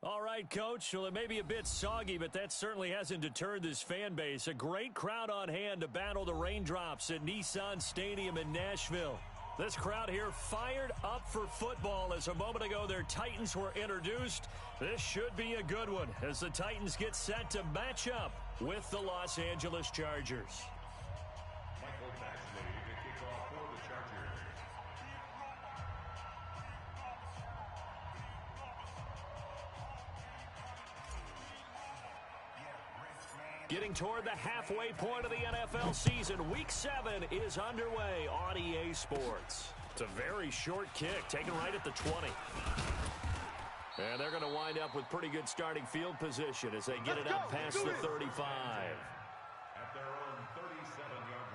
All right, Coach. Well, it may be a bit soggy, but that certainly hasn't deterred this fan base. A great crowd on hand to battle the raindrops at Nissan Stadium in Nashville. This crowd here fired up for football as a moment ago their Titans were introduced. This should be a good one as the Titans get set to match up with the Los Angeles Chargers. Michael Baxley to kick off for the Chargers. Getting toward the halfway point of the NFL season, Week 7 is underway on EA Sports. It's a very short kick, taken right at the 20. And they're going to wind up with pretty good starting field position as they get it up past the 35. At their own 37-yard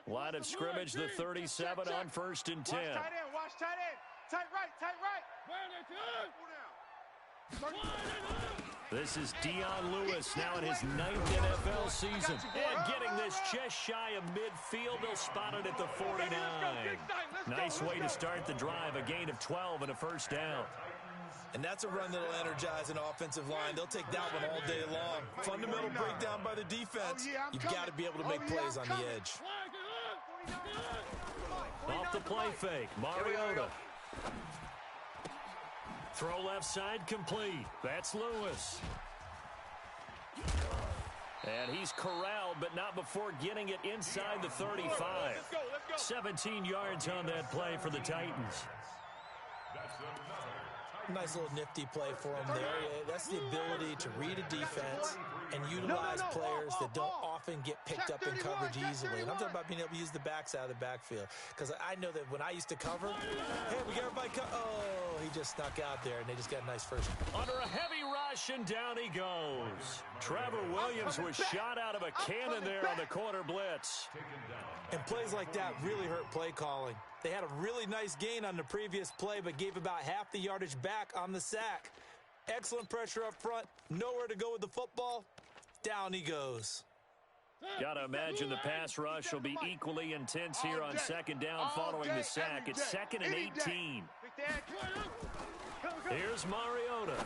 line. Line of scrimmage, the 37 on 1st and 10. Watch tight end, watch tight end. Tight right, tight right. This is Dion Lewis now in his 9th NFL season. And getting this just shy of midfield, they'll spot it at the 49. Nice way to start the drive, a gain of 12 and a first down. And that's a run that'll energize an offensive line. They'll take that one all day long. Fundamental breakdown by the defense. You've got to be able to make plays on the edge. Off the play fake, Mariota. Throw left side complete. That's Lewis. And he's corralled, but not before getting it inside the 35. 17 yards on that play for the Titans. Nice little nifty play for him there. That's the ability to read a defense and utilize players that don't often get picked up in coverage easily. And I'm talking about being able to use the backs out of the backfield. Because I know that when I used to cover, hey, we got everybody oh, he just snuck out there, and they just got a nice first. Under a heavy rush, and down he goes. Trevor Williams was shot out of a cannon there on the corner blitz. And plays like that really hurt play calling. They had a really nice gain on the previous play, but gave about half the yardage back on the sack. Excellent pressure up front. Nowhere to go with the football. Down he goes. Got to imagine the pass rush will be equally intense here on second down following the sack. It's 2nd and 18. Here's Mariota.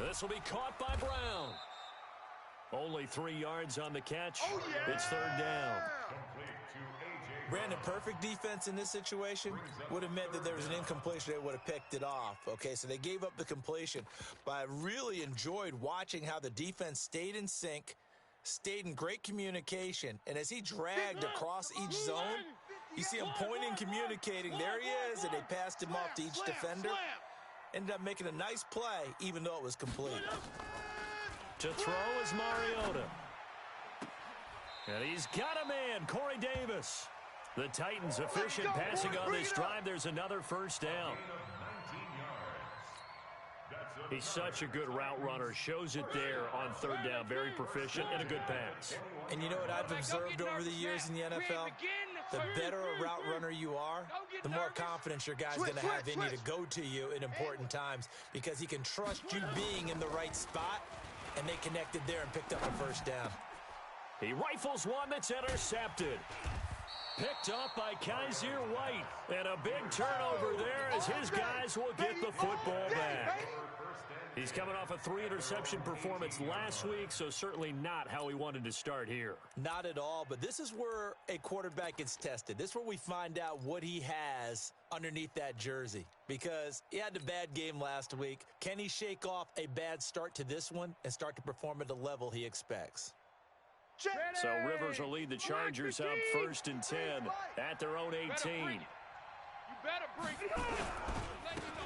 This will be caught by Brown. Only 3 yards on the catch. It's 3rd down. Brandon, perfect defense in this situation would have meant that there was an incompletion. They would have picked it off. Okay, so they gave up the completion. But I really enjoyed watching how the defense stayed in sync, stayed in great communication. And as he dragged across each zone, you see him pointing, communicating. There he is, and they passed him off to each defender. Ended up making a nice play, even though it was complete. To throw is Mariota. And he's got a man, Corey Davis. The Titans efficient passing on this drive. There's another first down. He's such a good route runner. Shows it there on 3rd down. Very proficient and a good pass. And you know what I've observed over the years in the NFL? The better a route runner you are, the more confidence your guy's going to have in you to go to you in important times because he can trust you being in the right spot, and they connected there and picked up a first down. He rifles one that's intercepted. Picked up by Kaiser White. And a big turnover there as his guys will get the football back. He's coming off a 3-interception performance last week, so certainly not how he wanted to start here. Not at all, but this is where a quarterback gets tested. This is where we find out what he has underneath that jersey. Because he had a bad game last week. Can he shake off a bad start to this one and start to perform at the level he expects? So Rivers will lead the Chargers up 1st and 10 at their own 18.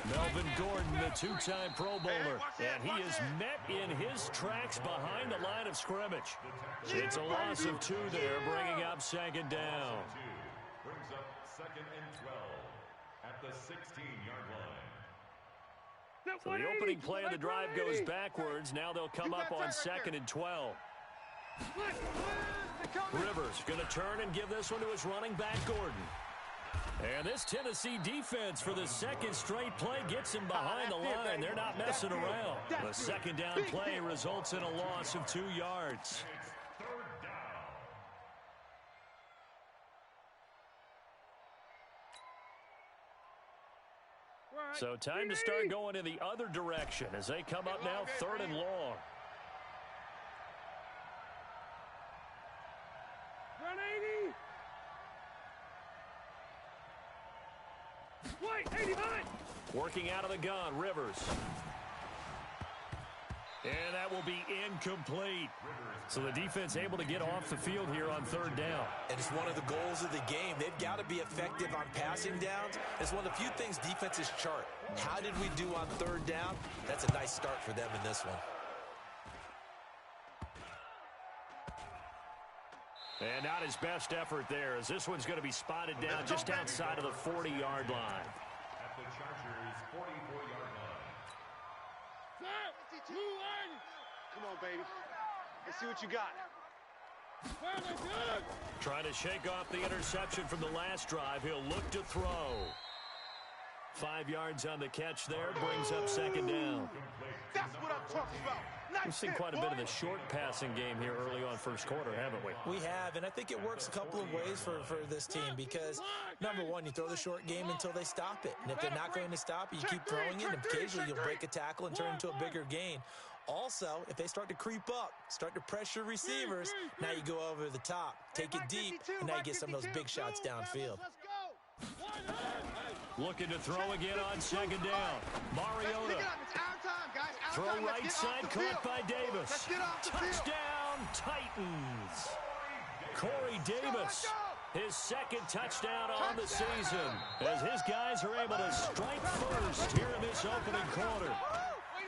Melvin Gordon, the 2-time Pro Bowler, and he is met in his tracks behind the line of scrimmage. It's a loss of 2 there, bringing up 2nd down. Brings up 2nd and 12 at the 16-yard line. So the opening play of the drive goes backwards. Now they'll come up on 2nd and 12. Rivers going to turn and give this one to his running back, Gordon. And this Tennessee defense for the second straight play gets him behind the line. They're not messing around. The second down play results in a loss of 2 yards. So time to start going in the other direction as they come up now 3rd and long. Run 80. Wait, 80 high. Working out of the gun, Rivers. And that will be incomplete. So the defense able to get off the field here on 3rd down. And it's one of the goals of the game. They've got to be effective on passing downs. It's one of the few things defenses chart. How did we do on 3rd down? That's a nice start for them in this one. And not his best effort there, as this one's going to be spotted down just outside of the 40-yard line. At the Chargers' 44-yard line. Come on, baby. Let's see what you got. Trying to shake off the interception from the last drive. He'll look to throw. 5 yards on the catch there, brings up 2nd down. That's what I'm talking about. We've seen quite a bit of the short passing game here early on first quarter, haven't we? We have, and I think it works a couple of ways for this team because, number one, you throw the short game until they stop it. And if they're not going to stop it, you keep throwing it, and occasionally you'll break a tackle and turn into a bigger gain. Also, if they start to creep up, start to pressure receivers, now you go over the top, take it deep, and now you get some of those big shots downfield. Looking to throw again on 2nd down. Mariota. Throw right side, caught by Davis. Touchdown, Titans. Corey Davis, his 2nd touchdown on the season, as his guys are able to strike first here in this opening quarter.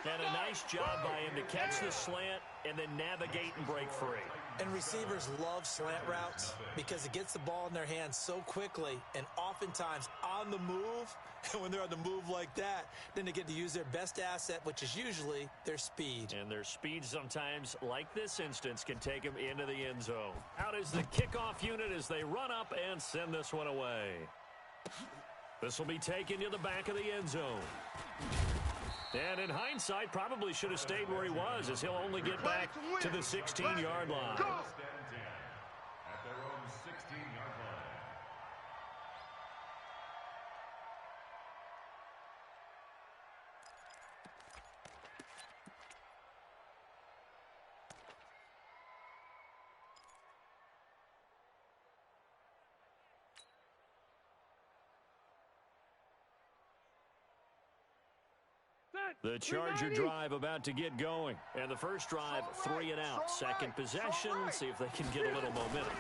And a nice job by him to catch the slant and then navigate and break free. And receivers love slant routes because it gets the ball in their hands so quickly and oftentimes on the move. And when they're on the move like that, then they get to use their best asset, which is usually their speed. And their speed sometimes, like this instance, can take them into the end zone. Out is the kickoff unit as they run up and send this one away. This will be taken to the back of the end zone. And in hindsight, probably should have stayed where he was, as he'll only get back to the 16-yard line. At their own 16-yard line. The Charger drive about to get going. And the first drive, 3 and out. Second possession, see if they can get a little momentum.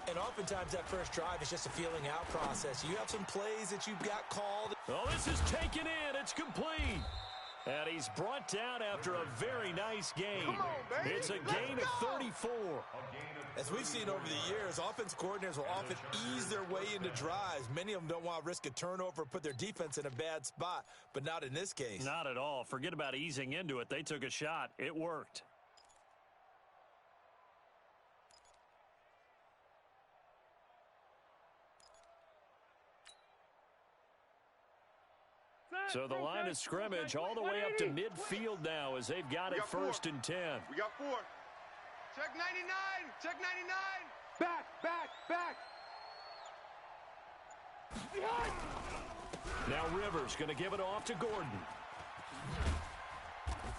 And oftentimes that first drive is just a feeling out process. You have some plays that you've got called. Oh, this is taken in. It's complete. And he's brought down after a very nice game. It's a gain of 34. As we've seen over the years, offense coordinators will often ease their way into drives. Many of them don't want to risk a turnover or put their defense in a bad spot, but not in this case. Not at all. Forget about easing into it. They took a shot. It worked. So the line of scrimmage all the way up to midfield now as they've got it 1st and 10. We got 4. Check 99. Check 99. Back, back, back. Behind. Now Rivers going to give it off to Gordon.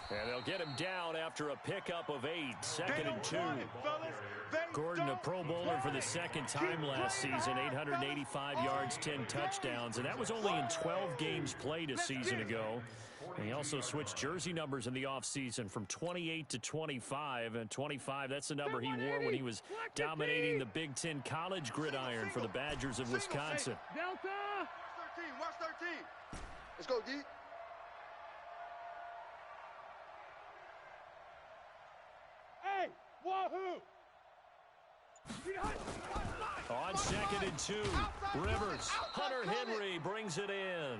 And they'll get him down after a pickup of 8. 2nd and 2. Gordon, a Pro Bowler for the 2nd time last season, 885 yards, 10 touchdowns, and that was only in 12 games played a season ago. And he also switched jersey numbers in the offseason from 28 to 25, and 25, that's the number he wore when he was dominating the Big Ten college gridiron for the Badgers of Wisconsin. Delta. Watch 13. Let's go, D. Hey, wahoo! On 2nd and 2, Rivers. Hunter Henry brings it in.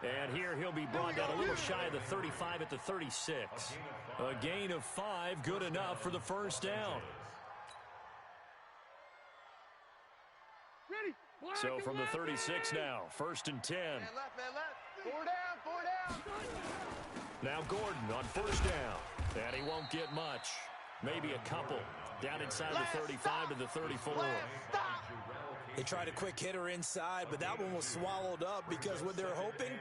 And here he'll be brought down a little shy of the 35 at the 36. A gain of 5, good enough for the first down. Ready? So from the 36 now, 1st and 10. Man left, man left. 4 down, 4 down. Now Gordon on 1st down. And he won't get much. Maybe a couple. Down inside the 35 to the 34. They tried a quick hitter inside, but that one was swallowed up because what they're hoping,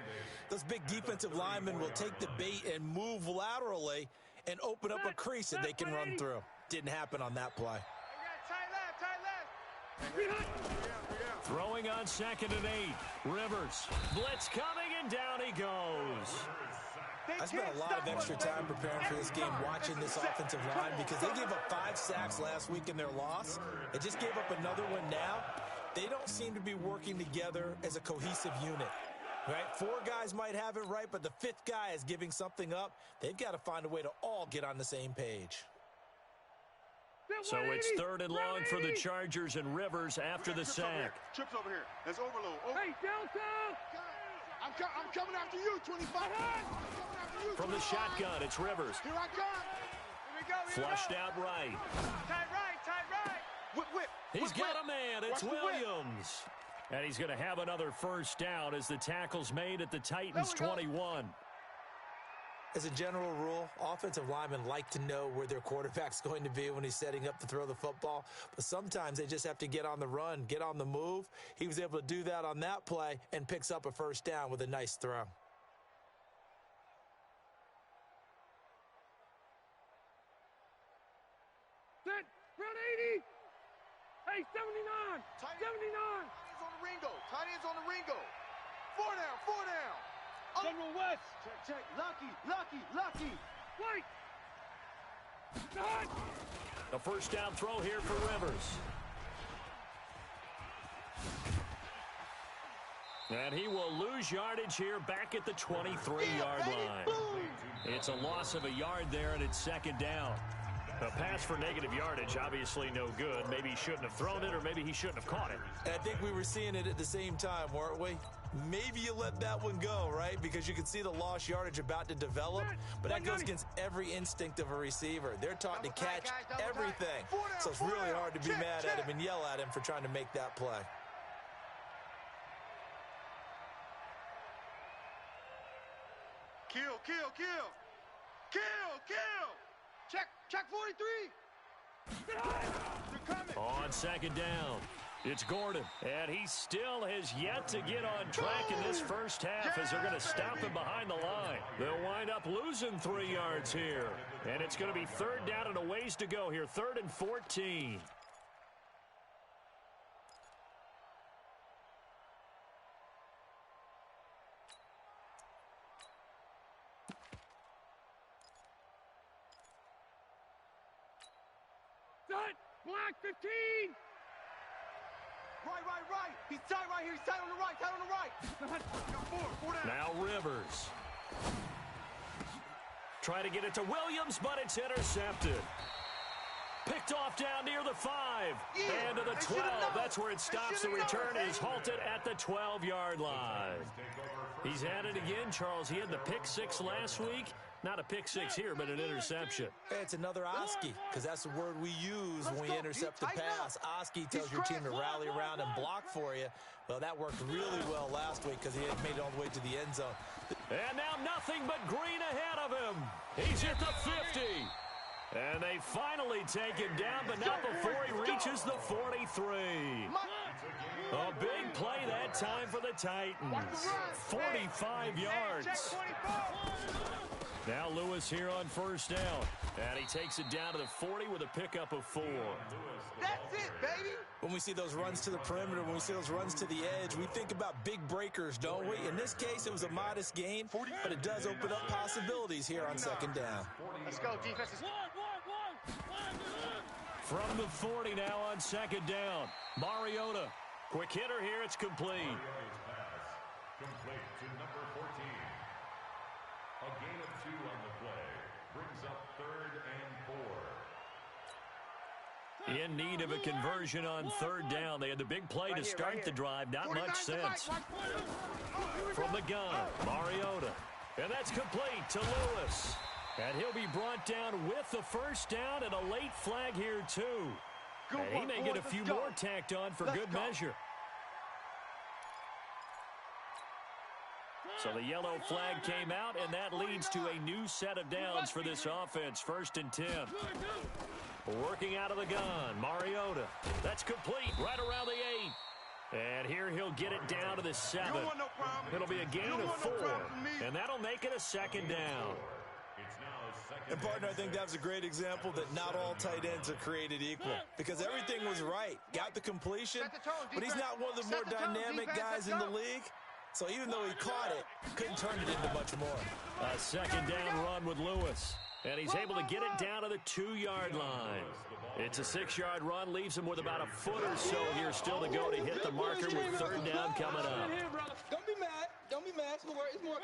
those big defensive linemen will take the bait and move laterally and open up a crease that they can run through. Didn't happen on that play. Tight left. Throwing on 2nd and 8. Rivers. Blitz coming, and down he goes. I spent a lot of extra time preparing for this game watching this offensive line because they gave up 5 sacks last week in their loss. They just gave up another one now. They don't seem to be working together as a cohesive unit. Right? 4 guys might have it right, but the 5th guy is giving something up. They've got to find a way to all get on the same page. So it's 3rd and long for the Chargers, and Rivers after the sack. Trips over here. That's overload. Hey, Delta! I'm coming after you, 25. I'm coming after you, From the shotgun, it's Rivers. Here I come. Here we go. Flushed out right. Tight right. Whip. He's got a man. It's Williams. And he's going to have another 1st down as the tackle's made at the Titans' 21. As a general rule, offensive linemen like to know where their quarterback's going to be when he's setting up to throw the football. But sometimes they just have to get on the run, get on the move. He was able to do that on that play and picks up a 1st down with a nice throw. Set, front 80. Hey, 79. 79. Tight ends on the Ringo. 4 down. General West. Check. Lucky. White. Done. A 1st down throw here for Rivers. And he will lose yardage here back at the 23-yard line. It's a loss of a yard there, and it's 2nd down. A pass for negative yardage, obviously no good. Maybe he shouldn't have thrown it, or maybe he shouldn't have caught it. And I think we were seeing it at the same time, weren't we? Maybe you let that one go, right? Because you can see the lost yardage about to develop, but that goes against every instinct of a receiver. They're taught to catch everything. So it's really hard to be mad at him and yell at him for trying to make that play. Kill. Check 43. They're coming. On 2nd down, it's Gordon. And he still has yet to get on track in this 1st half as they're going to stop him behind the line. They'll wind up losing 3 yards here. And it's going to be 3rd down and a ways to go here. 3rd and 14. Block 15. Right. He's tight right here. He's tight on the right. Four down. Now Rivers. Try to get it to Williams, but it's intercepted. Picked off down near the 5. And to the 12. That's where it stops. The return is halted at the 12-yard line. He's at it again, Charles. He had the pick 6 last week. Not a pick 6 here, but an interception. It's another Oski, because that's the word we use when we intercept the pass. Oski tells your team to rally around and block for you. Well, that worked really well last week because he had made it all the way to the end zone. And now nothing but green ahead of him. He's at the 50. And they finally take him down, but not before he reaches the 43. A big play that time for the Titans. 45 yards. Now Lewis here on 1st down. And he takes it down to the 40 with a pickup of 4. That's it, baby. When we see those runs to the perimeter, when we see those runs to the edge, we think about big breakers, don't we? In this case, it was a modest gain, but it does open up possibilities here on 2nd down. Let's go, defense. From the 40 now on 2nd down. Mariota. Quick hitter here. It's complete. Complete to number 14. A gain of 2 on the play. Brings up 3rd and 4. In need of a conversion on 3rd down. They had the big play to start the drive. Not much sense. From the gun, Mariota. And that's complete to Lewis. And he'll be brought down with the 1st down and a late flag here, too. And he may get a few more tacked on for good measure. So the yellow flag came out, and that leads to a new set of downs for this offense. 1st and 10. Working out of the gun, Mariota. That's complete right around the 8. And here he'll get it down to the 7. It'll be a gain of 4, and that'll make it a 2nd down. And, partner, I think that was a great example that not all tight ends are created equal because everything was right. Got the completion, but he's not one of the more dynamic guys in the league. So even though he caught it, couldn't turn it into much more. A 2nd down run with Lewis. And he's able to get it down to the 2-yard line. It's a 6-yard run, leaves him with about a foot or so here still to go to hit the marker with 3rd down coming up. Don't be mad. Don't be mad. It's more.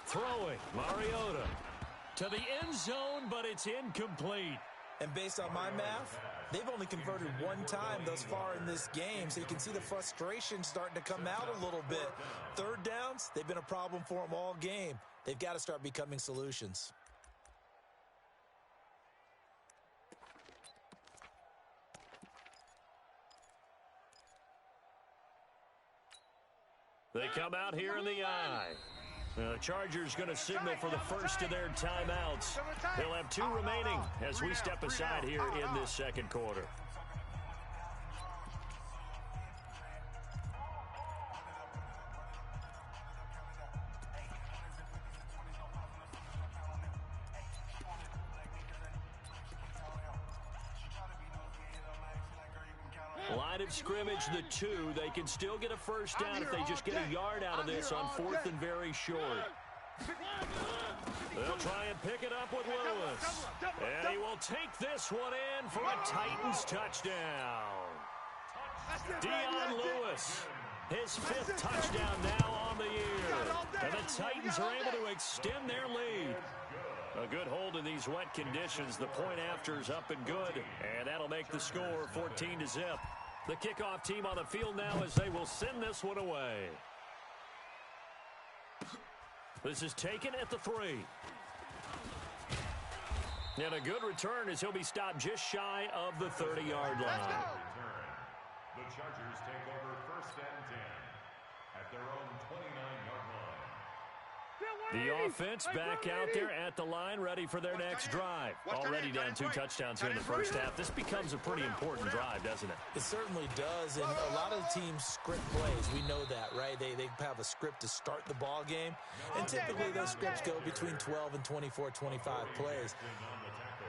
Throwing, Mariota to the end zone, but it's incomplete. And based on my math, they've only converted 1 time thus far in this game, so you can see the frustration starting to come out a little bit. 3rd downs, they've been a problem for them all game. They've got to start becoming solutions. They come out here in the eye. The Chargers going to signal for the first of their timeouts. They'll have 2 remaining as we step aside here in this 2nd quarter. Line of scrimmage, the 2. They can still get a 1st down if they just get a yard out of this on 4th and very short. They'll try and pick it up with Lewis. And he will take this one in for a Titans touchdown. Dion Lewis, his 5th touchdown now on the year. And the Titans are able to extend their lead. A good hold in these wet conditions. The point after is up and good. And that'll make the score 14-0. The kickoff team on the field now as they will send this one away. This is taken at the 3. And a good return as he'll be stopped just shy of the 30-yard line. The Chargers take over 1st and 10 at their own 29-yard line. The offense back out there at the line, ready for their next drive. Already down 2 touchdowns here in the first half. This becomes a pretty important drive, doesn't it? It certainly does, and a lot of the teams script plays. We know that, right? They have a script to start the ball game, and typically those scripts go between 12 and 24, 25 plays.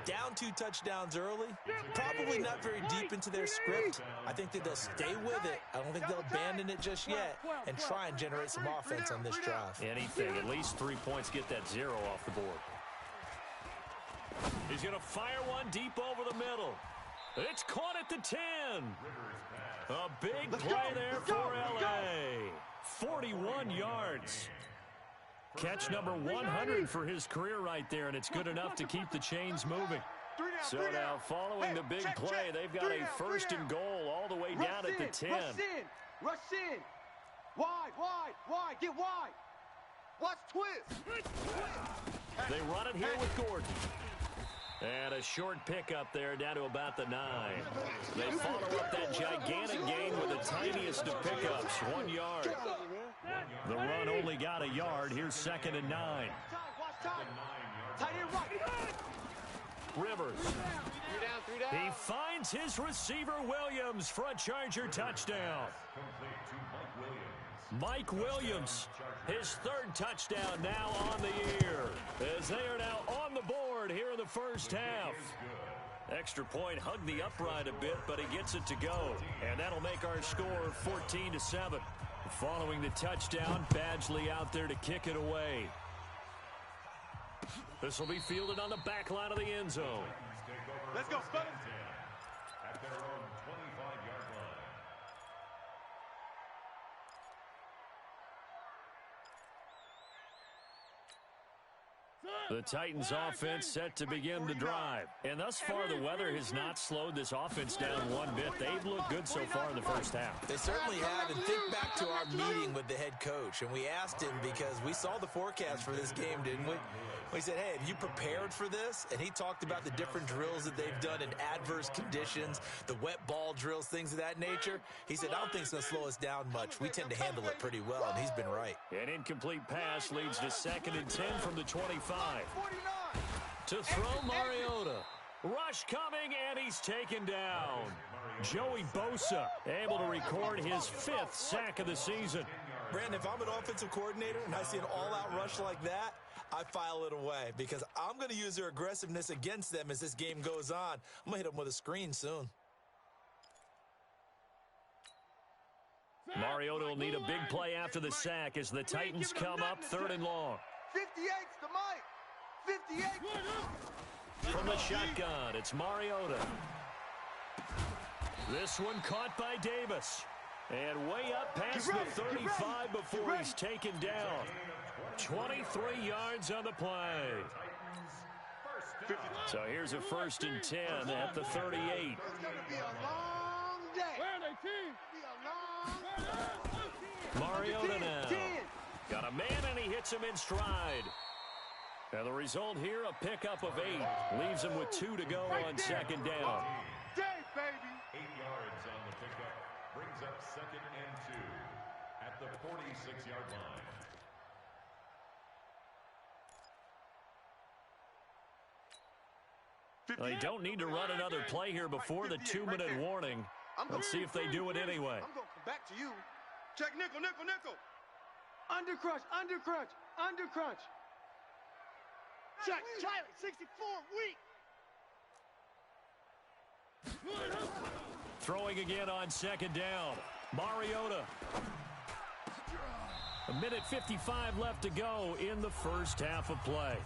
Down 2 touchdowns early, probably not very deep into their script. I think that they'll stay with it. I don't think they'll abandon it just yet and try and generate some offense on this drive. Anything, at least 3 points, get that 0 off the board. He's going to fire one deep over the middle. It's caught at the 10. A big play there for L.A. 41 yards. Catch number 100 for his career right there, and it's good enough to keep the chains moving. So now, following the big play, they've got a 1st and goal all the way down at the 10. Rush in. Wide. Get wide. Watch twist. They run it here with Gordon. And a short pickup there down to about the 9. They follow up that gigantic gain with the tiniest of pickups, 1 yard. The run only got a yard. Here's 2nd and 9. Rivers. He finds his receiver Williams for a Charger touchdown. Mike Williams, his 3rd touchdown now on the year, as they are now on the board here in the first half. Extra point hugged the upright a bit, but he gets it to go. And that'll make our score 14-7. Following the touchdown, Badgley out there to kick it away. This will be fielded on the back line of the end zone. Let's go, fellas. At their own 25-yard line. The Titans offense set to begin the drive. And thus far, the weather has not slowed this offense down one bit. They've looked good so far in the first half. They certainly have. And think back to our meeting with the head coach. And we asked him because we saw the forecast for this game, didn't we? We said, hey, have you prepared for this? And he talked about the different drills that they've done in adverse conditions, the wet ball drills, things of that nature. He said, I don't think it's going to slow us down much. We tend to handle it pretty well, and he's been right. An incomplete pass leads to 2nd and 10 from the 25. To throw Mariota. Rush coming, and he's taken down. Joey Bosa able to record his 5th sack of the season. Brandon, if I'm an offensive coordinator and I see an all-out rush like that, I file it away because I'm going to use their aggressiveness against them as this game goes on. I'm going to hit them with a screen soon. Mariota will need a big play after the sack as the Titans come up 3rd and long. 58's the mic. 58. From the shotgun, it's Mariota. This one caught by Davis. And way up past the 35 before he's taken down. 23 yards on the play. So here's a 1st and 10 at the 38. It's going to be a long day. Mariota now. Got a man, and he hits him in stride. And the result here, a pickup of 8. Leaves him with 2 to go on 2nd down. Day, baby. 8 yards on the pickup. Brings up 2nd and 2 at the 46-yard line. They don't need to run another play here before the 2-minute warning. Let's see if they do it anyway. I'm going to come back to you. Check nickel, nickel, nickel. Under crunch, under crunch, under crunch. Check, Charlie, 64, weak. Throwing again on 2nd down. Mariota. 1:55 left to go in the first half of play.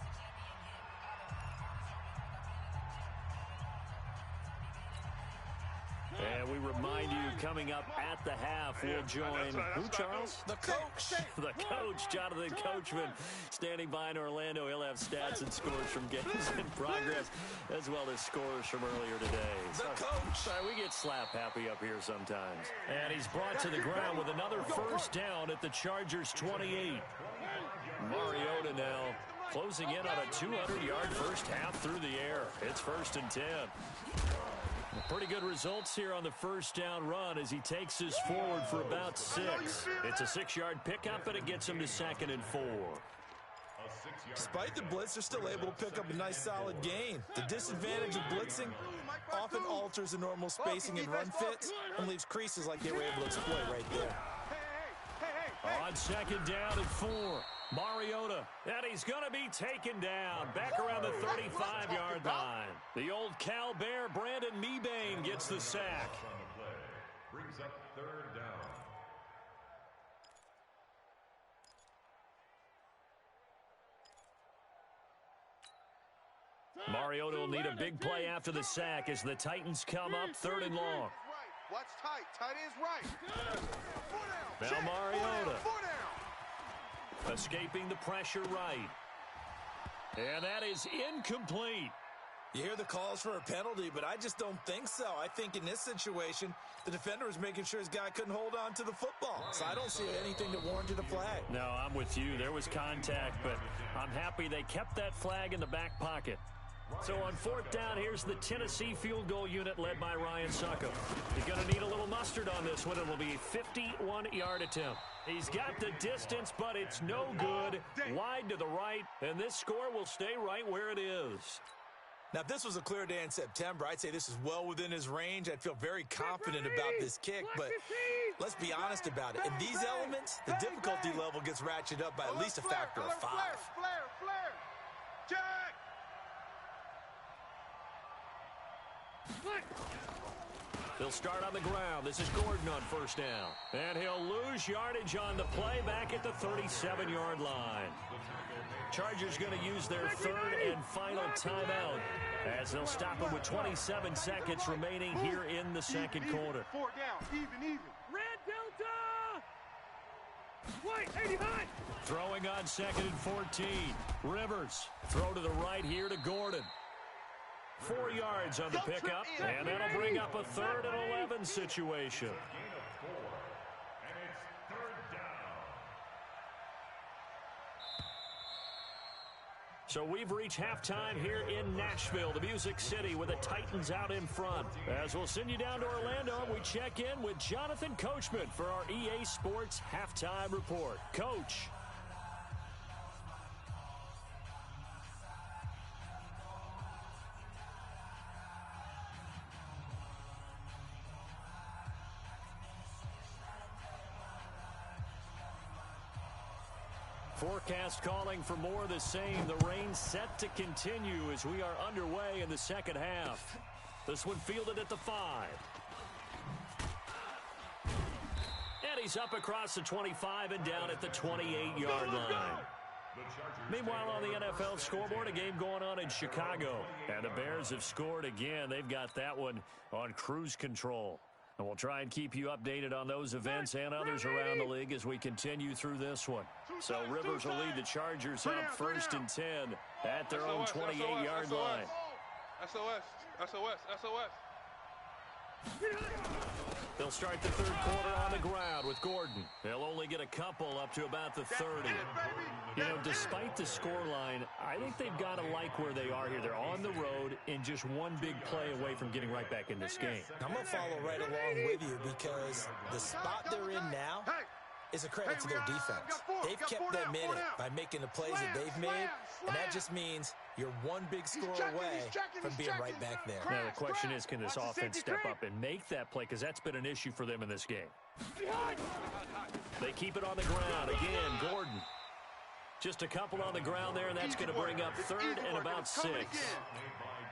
And we remind you, coming up at the half, we'll join, who, Charles? The coach. The coach, Jonathan Coachman, standing by in Orlando. He'll have stats and scores from games in progress, as well as scores from earlier today. The coach. Sorry, we get slap happy up here sometimes. And he's brought to the ground with another 1st down at the Chargers' 28. Mariota now closing in on a 200-yard first half through the air. It's 1st and 10. Pretty good results here on the first down run as he takes us forward for about 6. It's a 6-yard pickup, and it gets him to 2nd and 4. Despite the blitz, they're still able to pick up a nice solid gain. The disadvantage of blitzing often alters the normal spacing and run fits and leaves creases like they were able to exploit right there. On 2nd down and 4. Mariota, and he's going to be taken down back around the 35-yard line. The old Cal Bear, Brandon Mebane, gets the sack. Brings up 3rd down. Mariota will need a big play after the sack as the Titans come up 3rd and long. Watch tight. Tight ends right. Now Mariota. Escaping the pressure right. And that is incomplete. You hear the calls for a penalty, but I just don't think so. I think in this situation, the defender was making sure his guy couldn't hold on to the football. So I don't see anything that warranted a flag. No, I'm with you. There was contact, but I'm happy they kept that flag in the back pocket. So on 4th down, here's the Tennessee field goal unit led by Ryan Suckup. He's going to need a little mustard on this one. It will be a 51-yard attempt. He's got the distance, but it's no good. Wide to the right, and this score will stay right where it is. Now, if this was a clear day in September, I'd say this is well within his range. I'd feel very confident about this kick, but let's be honest about it. In these elements, the difficulty level gets ratcheted up by at least a factor of 5. Flare. Check. They'll start on the ground. This is Gordon on 1st down. And he'll lose yardage on the play back at the 37-yard line. Chargers going to use their 3rd and final timeout as they'll stop him with 27 seconds remaining here in the 2nd quarter. 4 down. Even. Red Delta! Wait, 80 high. Throwing on 2nd and 14. Rivers. Throw to the right here to Gordon. 4 yards on the pickup, and that'll bring up a 3rd and 11 situation. Gain of 4, and it's 3rd down. So we've reached halftime here in Nashville, the Music City, with the Titans out in front. As we'll send you down to Orlando, and we check in with Jonathan Coachman for our EA Sports Halftime Report. Coach. Forecast calling for more of the same. The rain set to continue as we are underway in the second half. This one fielded at the 5. And he's up across the 25 and down at the 28-yard line. Meanwhile, on the NFL scoreboard, a game going on in Chicago. And the Bears have scored again. They've got that one on cruise control. And we'll try and keep you updated on those events and others around the league as we continue through this one. So Rivers will lead the Chargers up 1st and 10 at their own 28-yard line. SOS. They'll start the 3rd quarter on the ground with Gordon. They'll only get a couple up to about the 30. You know, despite the scoreline, I think they've got to like where they are here. They're on the road and just one big play away from getting right back in this game. I'm going to follow right along with you because the spot they're in now is a credit to their defense. They've kept them in it by making the plays that they've made, and that just means you're one big score away from being right back there. Now, the question is, can this offense step up and make that play? Because that's been an issue for them in this game. They keep it on the ground. Again, Gordon. Just a couple on the ground there, and that's going to bring up 3rd and about 6.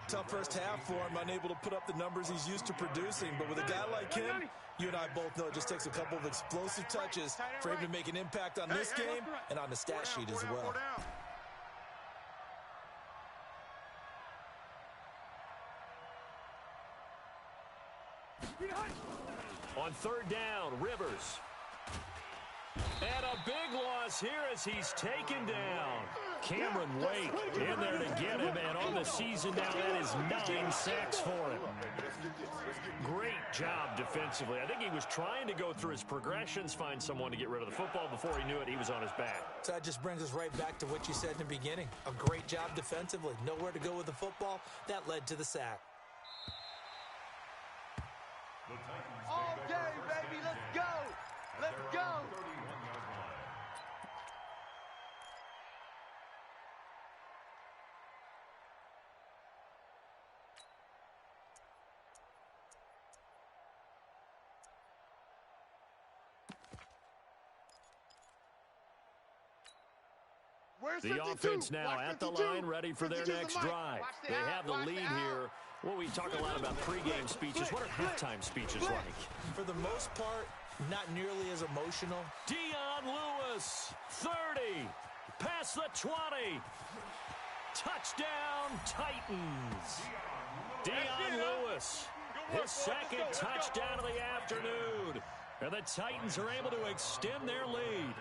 Tough first half for him, unable to put up the numbers he's used to producing. But with a guy like him, you and I both know it just takes a couple of explosive touches for him to make an impact on this game and on the stat sheet as well. On 3rd down, Rivers. And a big loss here as he's taken down. Cameron Wake in there to get him, and on the season now, that is 9 sacks for him. Great job defensively. I think he was trying to go through his progressions, find someone to get rid of the football. Before he knew it, he was on his back. So that just brings us right back to what you said in the beginning. A great job defensively. Nowhere to go with the football. That led to the sack. All day, baby. Let's go. Let's go. The offense now at the line, ready for their next drive. They have the lead here. Well, we talk a lot about pregame speeches. What are halftime speeches like? For the most part, not nearly as emotional. Dion Lewis, 30, past the 20. Touchdown, Titans. Dion Lewis, his 2nd touchdown of the afternoon. And the Titans are able to extend their lead.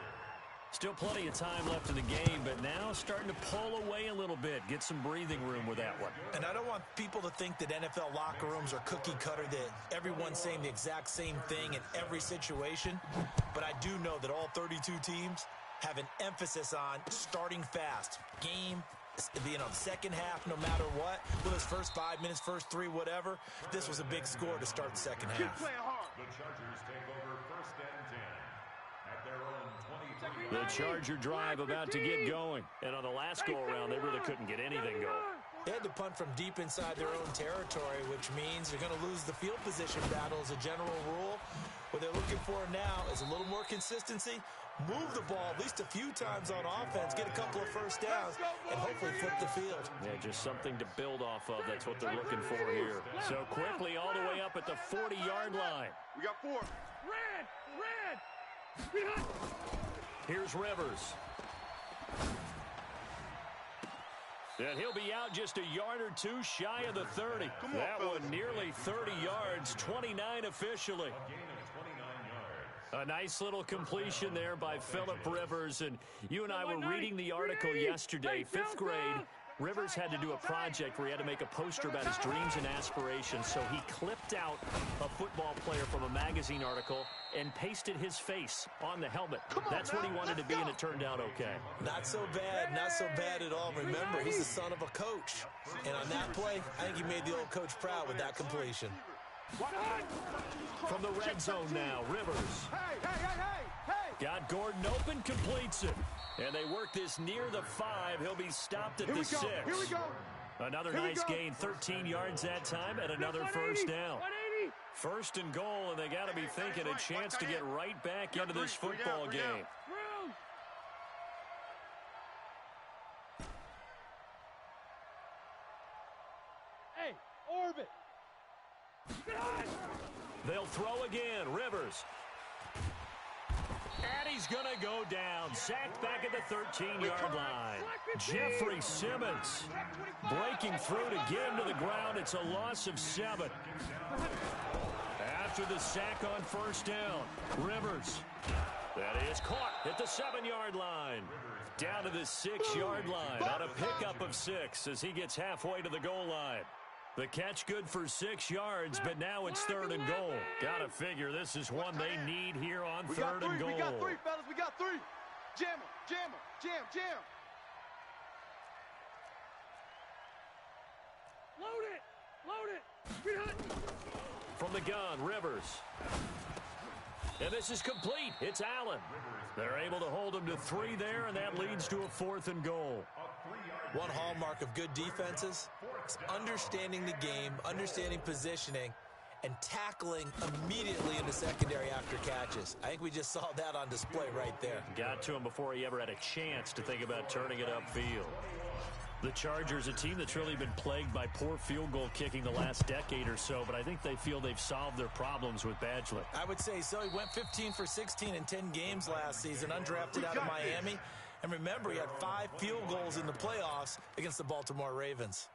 Still plenty of time left in the game, but now starting to pull away a little bit, get some breathing room with that one. And I don't want people to think that NFL locker rooms are cookie cutter, that everyone's saying the exact same thing in every situation. But I do know that all 32 teams have an emphasis on starting fast. Game, second half, no matter what. Whether it's first 5 minutes, first 3, whatever. This was a big score to start the second half. The Chargers take over 1st and 10 at their own 23. The Charger drive about to get going. And on the last go-around, they really couldn't get anything going. They had to punt from deep inside their own territory, which means they're going to lose the field position battle as a general rule. What they're looking for now is a little more consistency, move the ball at least a few times on offense, get a couple of first downs, and hopefully flip the field. Yeah, just something to build off of. That's what they're looking for here. So quickly all the way up at the 40-yard line. We got 4. Red! Here's Rivers. And he'll be out just a yard or two shy of the 30. That one nearly 30 yards, 29 officially. A gain of 29 yards. A nice little completion there by Phillip Rivers. And you and I were reading the article yesterday. 5th grade, Rivers had to do a project where he had to make a poster about his dreams and aspirations. So he clipped out a football player from a magazine article and pasted his face on the helmet. That's what he wanted to be, and it turned out okay. Not so bad. Not so bad at all. Remember, he's the son of a coach. And on that play, I think he made the old coach proud with that completion. From the red zone now, Rivers. Got Gordon open, completes it. And they work this near the 5. He'll be stopped at the 6. Here we go. Another nice gain, 13 yards that time, and another first down. 1st and goal, and they got to be thinking a chance to get right back into this football game. Hey, orbit. They'll throw again. Rivers. And he's going to go down. Sacked back at the 13-yard line. Jeffrey Simmons breaking through to get him to the ground. It's a loss of 7. After the sack on first down, Rivers. That is caught at the 7-yard line. Down to the 6-yard line on a pickup of 6 as he gets halfway to the goal line. The catch good for 6 yards, but now it's 3rd and goal. Gotta figure this is one they need here on 3rd and goal. We got 3, fellas. We got 3. Jam him, jam him, jam, jam. Load it. From the gun, Rivers. And this is complete. It's Allen. They're able to hold him to 3 there, and that leads to a 4th and goal. One hallmark of good defenses is understanding the game, understanding positioning, and tackling immediately in the secondary after catches. I think we just saw that on display right there. Got to him before he ever had a chance to think about turning it upfield. The Chargers, a team that's really been plagued by poor field goal kicking the last decade or so, but I think they feel they've solved their problems with Badgley. I would say so. He went 15 for 16 in 10 games last season, undrafted out of Miami. And remember, he had 5 field goals in the playoffs against the Baltimore Ravens.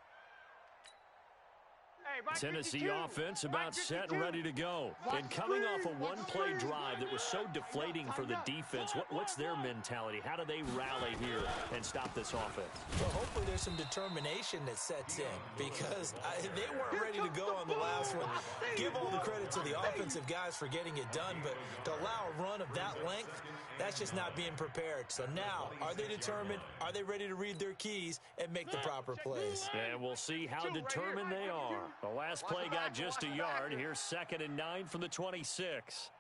Tennessee offense about set and ready to go. And coming off a one-play drive that was so deflating for the defense, what's their mentality? How do they rally here and stop this offense? Well, hopefully there's some determination that sets in because they weren't ready to go on the last one. Give all the credit to the offensive guys for getting it done, but to allow a run of that length, that's just not being prepared. So now, are they determined? Are they ready to read their keys and make the proper plays? And we'll see how determined they are. The last play got just a yard. Here's 2nd and 9 from the 26.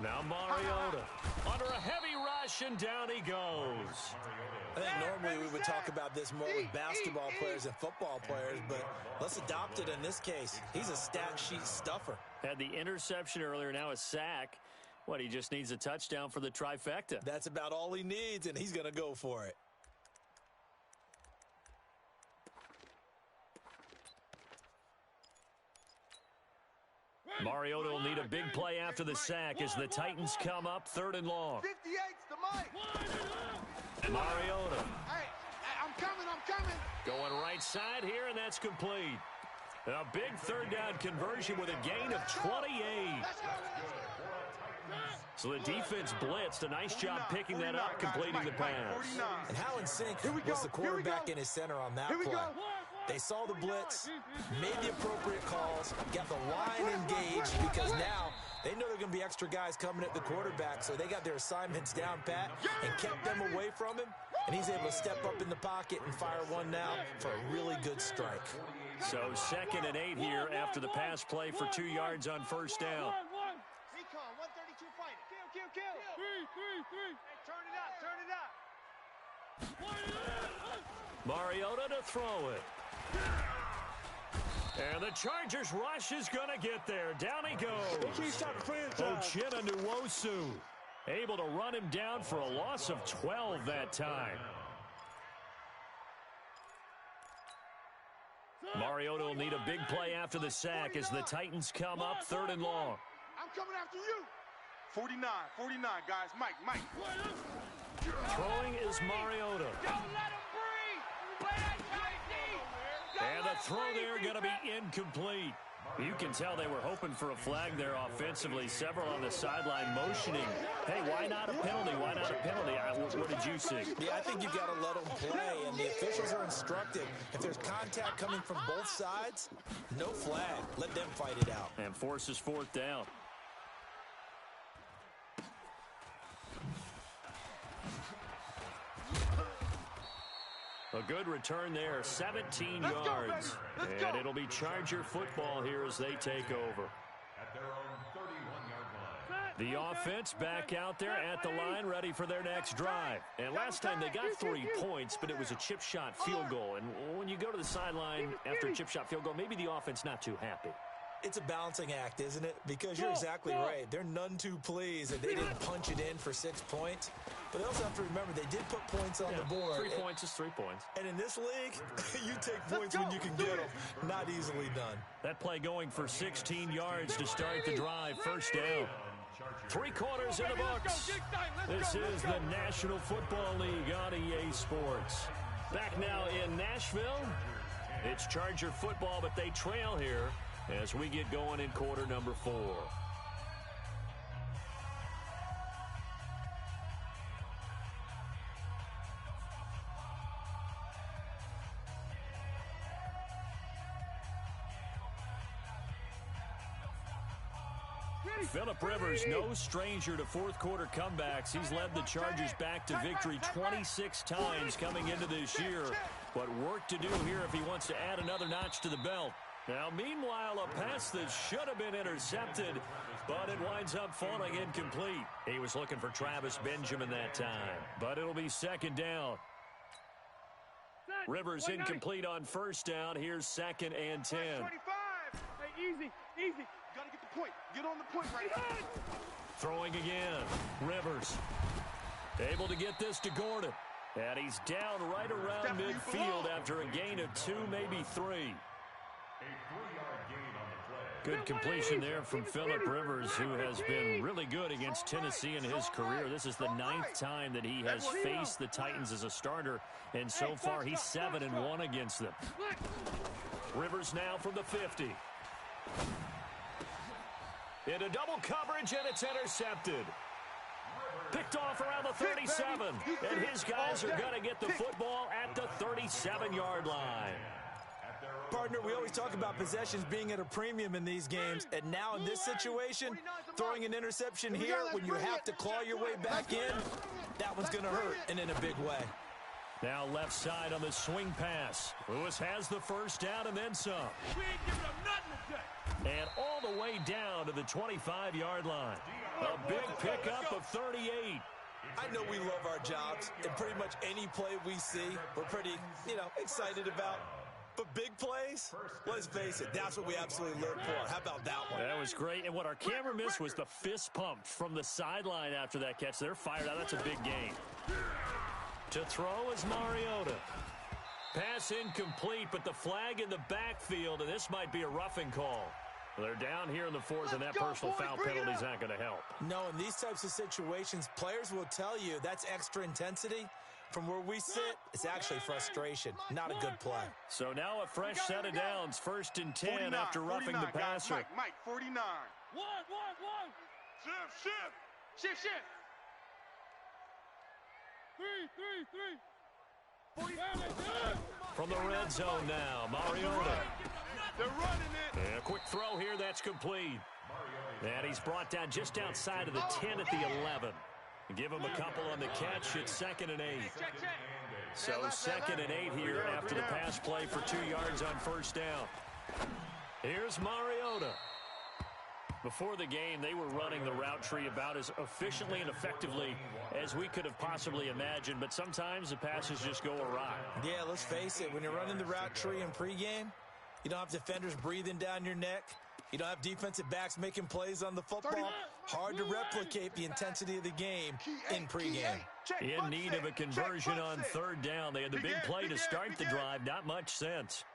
Now Mariota under a heavy rush, and down he goes. I think normally we would talk about this more with basketball players and football players, but let's adopt it in this case. He's a stat sheet stuffer. Had the interception earlier, now a sack. What, he just needs a touchdown for the trifecta. That's about all he needs, and he's going to go for it. Mariota will need a big play after the sack as the Titans come up 3rd and long. 58's the mic. Mariota. Hey, I'm coming. Going right side here, and that's complete. A big 3rd down conversion with a gain of 28. So the defense blitzed. A nice job picking that up, completing the pass. And how in sync was the quarterback and his center on that play? They saw the blitz, made the appropriate calls, got the line engaged because now they know they're going to be extra guys coming at the quarterback, so they got their assignments down pat and kept them away from him, and he's able to step up in the pocket and fire one now for a really good strike. So 2nd and 8 here after the pass play for 2 yards on first down. Recon, 132 fighter. Kill. 3. Hey, turn it up. Mariota to throw it. And the Chargers rush is going to get there. Down he goes. Uchenna Nwosu able to run him down for a loss of 12 that time. Mariota will need a big play after the sack as the Titans come up 3rd and long. I'm coming after you. 49, guys. Mike. Throwing is Mariota. Don't let him breathe. Play that tight D. And the throw there going to be incomplete. You can tell they were hoping for a flag there offensively. Several on the sideline motioning. Hey, why not a penalty? Why not a penalty? What did you see? Yeah, I think you've got to let them play, and the officials are instructed. If there's contact coming from both sides, no flag. Let them fight it out. And forces fourth down. A good return there, 17 yards. And it'll be Charger football here as they take over. At their own 31-yard line. The offense back out there at the line, ready for their next drive. And last time they got 3 points, but it was a chip shot field goal. And when you go to the sideline after a chip shot field goal, maybe the offense not too happy. It's a balancing act, isn't it? Because you're exactly right. They're none too pleased that they didn't punch it in for 6 points. But they also have to remember they did put points on the board. 3 points is 3 points. And in this league, you take points when you can get them. Not easily done. That play going for 16 yards to start the drive. First down. 3 quarters in the books. This is the National Football League on EA Sports. Back now in Nashville. It's Charger football, but they trail here as we get going in quarter number 4. Phillip Rivers, no stranger to fourth quarter comebacks. He's led the Chargers back to victory 26 times coming into this year. But work to do here if he wants to add another notch to the belt. Now, meanwhile, a pass that should have been intercepted, but it winds up falling incomplete. He was looking for Travis Benjamin that time, but it'll be second down. Rivers incomplete on first down. Here's 2nd and 10. 25. Hey, easy. You got to get the point. Get on the point right now. Throwing again. Rivers able to get this to Gordon. And he's down right around midfield after a gain of 2, maybe 3. A 3-yard gain on the play. Good completion there from Phillip Rivers, who has been really good against Tennessee in his career. This is the 9th time that he has faced the Titans as a starter, and so far he's 7-1 against them. Rivers now from the 50. Into double coverage, and it's intercepted. Picked off around the 37, and his guys are going to get the football at the 37-yard line. Partner, we always talk about possessions being at a premium in these games, and now in this situation, throwing an interception here when you have to claw your way back in, that one's going to hurt, and in a big way. Now left side on the swing pass. Lewis has the first down and then some. We ain't giving them nothing today. And all the way down to the 25-yard line. A big pickup of 38. I know we love our jobs, and pretty much any play we see, we're pretty, excited about. But big plays, let's face it, that's what we absolutely live for. How about that one? That was great. And what our camera missed was the fist pump from the sideline after that catch. They're fired out. That's a big gain. To throw is Mariota. Pass incomplete, but the flag in the backfield, and this might be a roughing call. They're down here in the 4th, and that personal foul penalty is not going to help. No, in these types of situations, players will tell you that's extra intensity. From where we sit, it's actually frustration, not a good play. So now a fresh set of downs, 1st and 10 after roughing the passer. Mike, 49. One. Shift. 3. From the red zone now, Mariota. They're running it. And a quick throw here, that's complete. And he's brought down just outside of the 10 at the 11. Give him a couple on the catch. It's 2nd and 8. Check. So 2nd and 8 here after the pass play for 2 yards on first down. Here's Mariota. Before the game, they were running the route tree about as efficiently and effectively as we could have possibly imagined, but sometimes the passes just go awry. Yeah, let's face it. When you're running the route tree in pregame, you don't have defenders breathing down your neck. You don't have defensive backs making plays on the football. Hard to replicate the intensity of the game in pregame. In need of a conversion on 3rd down. They had the big play to start the drive. Not much sense.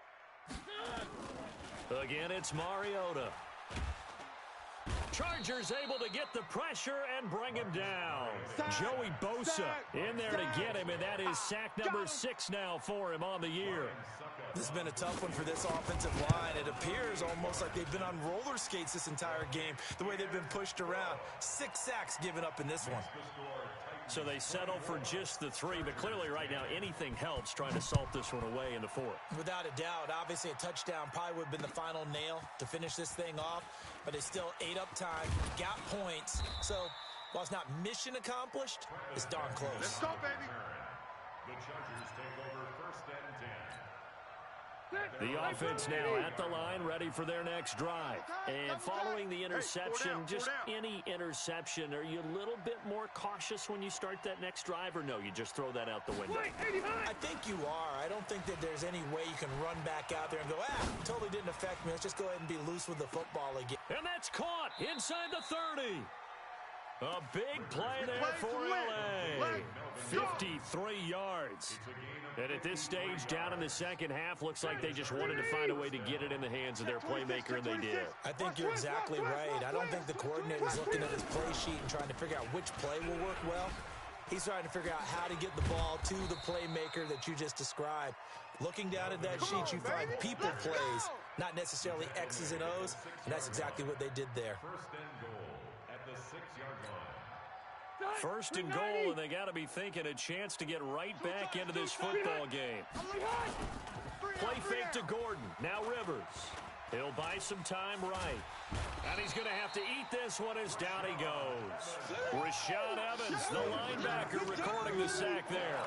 Again, it's Mariota. Chargers able to get the pressure and bring him down. Joey Bosa in there to get him, and that is sack number 6 now for him on the year. This has been a tough one for this offensive line. It appears almost like they've been on roller skates this entire game, the way they've been pushed around. 6 sacks given up in this one. So they settle for just the 3, but clearly right now anything helps trying to salt this one away in the 4th. Without a doubt, obviously a touchdown probably would have been the final nail to finish this thing off, but they still ate up time, got points. So while it's not mission accomplished, it's darn close. Let's go, baby. The Chargers take over 1st and 10. The offense now at the line, ready for their next drive. And following the interception, just any interception, are you a little bit more cautious when you start that next drive, or no, you just throw that out the window? I think you are. I don't think that there's any way you can run back out there and go, totally didn't affect me. Let's just go ahead and be loose with the football again. And that's caught inside the 30. A big play there for LA. 53 yards. And at this stage, down in the second half, looks like they just wanted to find a way to get it in the hands of their playmaker, and they did. I think you're exactly right. I don't think the coordinator's looking at his play sheet and trying to figure out which play will work well. He's trying to figure out how to get the ball to the playmaker that you just described. Looking down at that sheet, you find people plays, not necessarily X's and O's, and that's exactly what they did there. 1st and goal at the 6-yard line. 1st and goal, and they got to be thinking a chance to get right back into this football game. Play fake to Gordon. Now Rivers. He'll buy some time right. And he's going to have to eat this one as down he goes. Rashaan Evans, the linebacker, recording the sack there.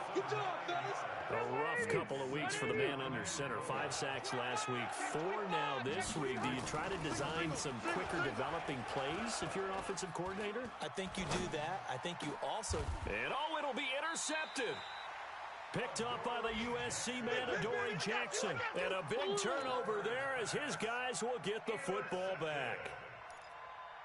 A rough couple of weeks for the man under center. 5 sacks last week, 4 now this week. Do you try to design some quicker developing plays if you're an offensive coordinator? I think you do that. I think you also... And it'll be intercepted. Picked up by the USC man, Adoree Jackson. And a big turnover there as his guys will get the football back.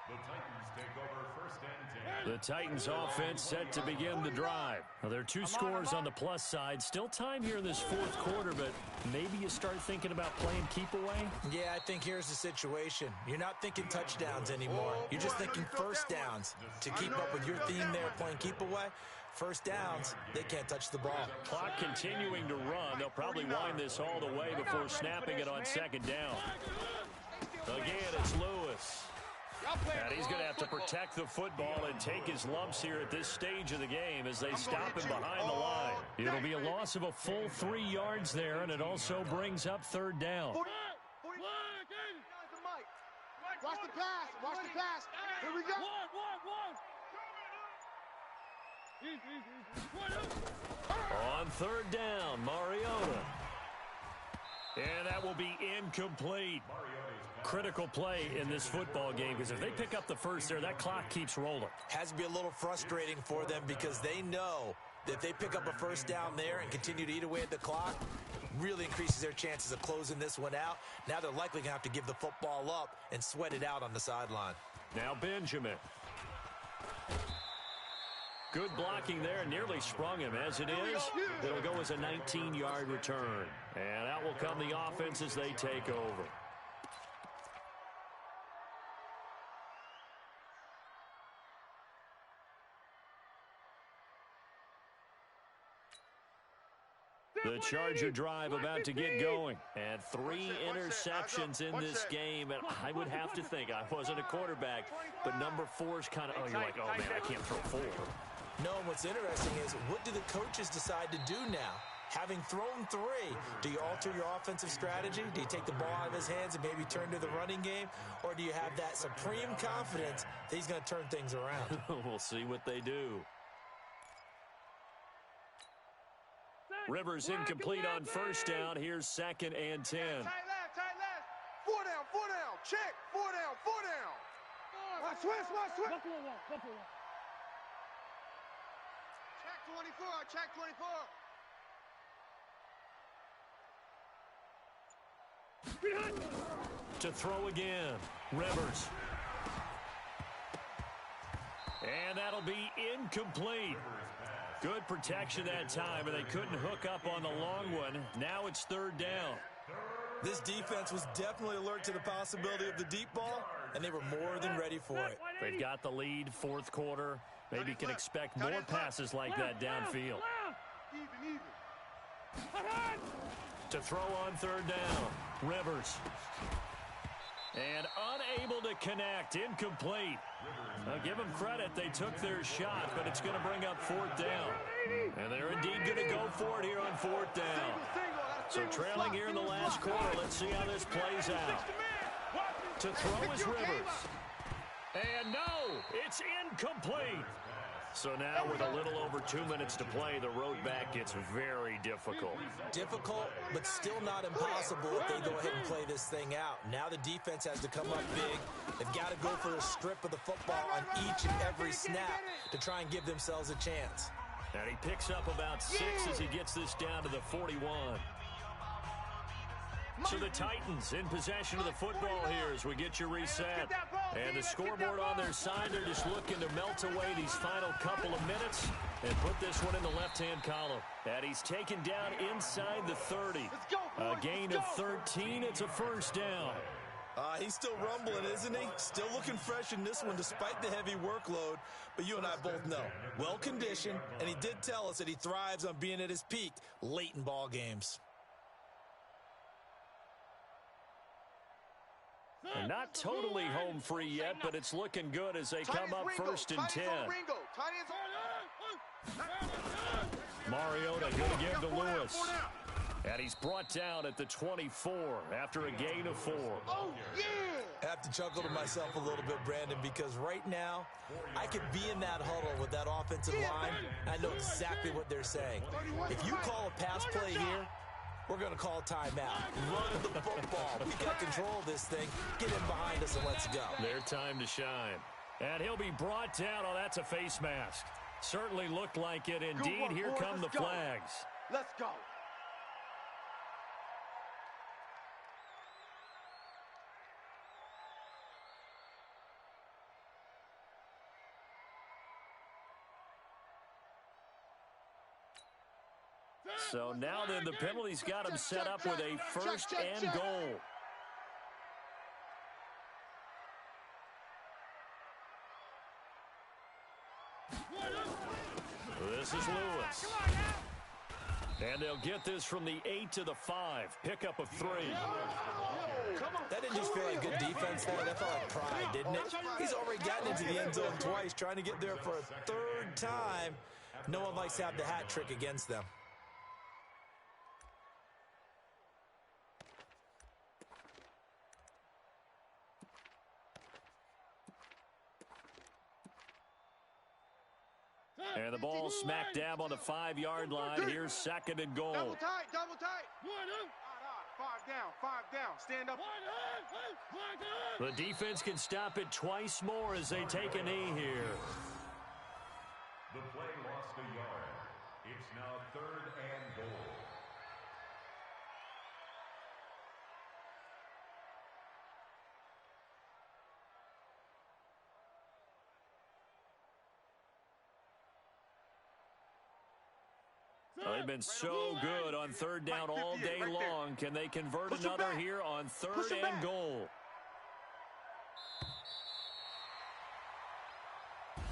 The Titans take over 1st and 10. The Titans offense set to begin the drive. Now, there are 2 scores on the plus side. Still time here in this 4th quarter, but maybe you start thinking about playing keep away? Yeah, I think here's the situation. You're not thinking touchdowns anymore. You're just thinking first downs. To keep up with your theme there, playing keep away, first downs, they can't touch the ball. Clock continuing to run. They'll probably wind this all the way before snapping it on 2nd down. Again, it's Lewis. And he's going to have to protect the football and take his lumps here at this stage of the game as they stop him behind the line. It'll be a loss of a full 3 yards there, and it also brings up 3rd down. Watch the pass. Watch the pass. Here we go. On 3rd down, Mariota. And that will be incomplete. Critical play in this football game, because if they pick up the first there, that clock keeps rolling. Has to be a little frustrating for them because they know that if they pick up a first down there and continue to eat away at the clock, really increases their chances of closing this one out. Now they're likely going to have to give the football up and sweat it out on the sideline. Now Benjamin. Good blocking there, nearly sprung him. As it is, it'll go as a 19-yard return. And out will come the offense as they take over. The Charger drive about to get going. And 3 interceptions in this game. And I would have to think, I wasn't a quarterback, but number 4's kind of, you're like, oh, man, I can't throw 4. No, and what's interesting is, what do the coaches decide to do now? Having thrown 3, do you alter your offensive strategy? Do you take the ball out of his hands and maybe turn to the running game? Or do you have that supreme confidence that he's going to turn things around? We'll see what they do. Rivers incomplete on 1st down. Here's 2nd and 10. Tight left, tight left. 4 down, 4 down. Check. 4 down, 4 down. Watch switch, watch switch. Check 24, check 24. To throw again. Rivers. And that'll be incomplete. Good protection that time, and they couldn't hook up on the long one. Now it's 3rd down. This defense was definitely alert to the possibility of the deep ball, and they were more than ready for it. They've got the lead, fourth quarter. Maybe can expect more passes like that downfield. Even. To throw on third down, Rivers. And unable to connect, incomplete. Now give them credit, they took their shot, but it's going to bring up fourth down. And they're indeed going to go for it here on fourth down. So trailing here in the last quarter, let's see how this plays out. To throw is Rivers. And no, it's incomplete. So now with a little over 2 minutes to play, the road back gets very difficult. Difficult, but still not impossible if they go ahead and play this thing out. Now the defense has to come up big. They've got to go for a strip of the football on each and every snap to try and give themselves a chance. And he picks up about 6 as he gets this down to the 41. So the Titans in possession of the football here as we get you reset. And the scoreboard on their side, they're just looking to melt away these final couple of minutes and put this one in the left-hand column. And he's taken down inside the 30. A gain of 13, it's a first down. He's still rumbling, isn't he? Still looking fresh in this one despite the heavy workload. But you and I both know, well-conditioned, and he did tell us that he thrives on being at his peak late in ball games. They're not totally home free yet, but it's looking good as they come up first and 10. Mariota going to give to Lewis. And he's brought down at the 24 after a gain of 4. Oh, yeah! I have to chuckle to myself a little bit, Brandon, because right now I could be in that huddle with that offensive line. I know exactly what they're saying. If you call a pass play here, we're going to call timeout. Run the football. We got control of this thing. Get in behind us and let's go. Their time to shine. And he'll be brought down. Oh, that's a face mask. Certainly looked like it. Indeed, here come the flags. Let's go. So now then, the penalty's got him set up with a first and goal. This is Lewis. And they'll get this from the 8 to the 5. Pickup of 3. That didn't just feel like good defense there. That felt like pride, didn't it? He's already gotten into the end zone twice, trying to get there for a third time. No one likes to have the hat trick against them. And the ball smack dab on the 5-yard line. Here's second and goal. Double tight, double tight. 5 down, stand up. The defense can stop it twice more as they take a knee here. The play lost a yard. It's now third and goal. They've been so good on third down all day long. Can they convert another here on third and goal?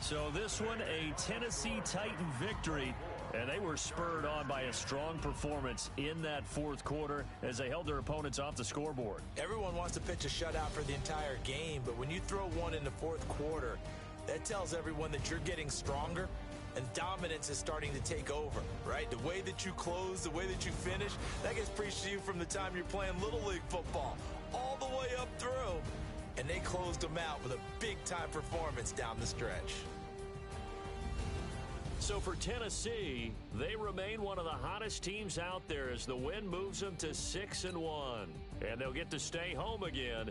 So this one, a Tennessee Titan victory, and they were spurred on by a strong performance in that fourth quarter as they held their opponents off the scoreboard. Everyone wants to pitch a shutout for the entire game, but when you throw one in the fourth quarter, that tells everyone that you're getting stronger and dominance is starting to take over, right? The way that you close, the way that you finish, that gets preached to you from the time you're playing Little League football all the way up through. And they closed them out with a big-time performance down the stretch. So for Tennessee, they remain one of the hottest teams out there as the win moves them to 6-1. And they'll get to stay home again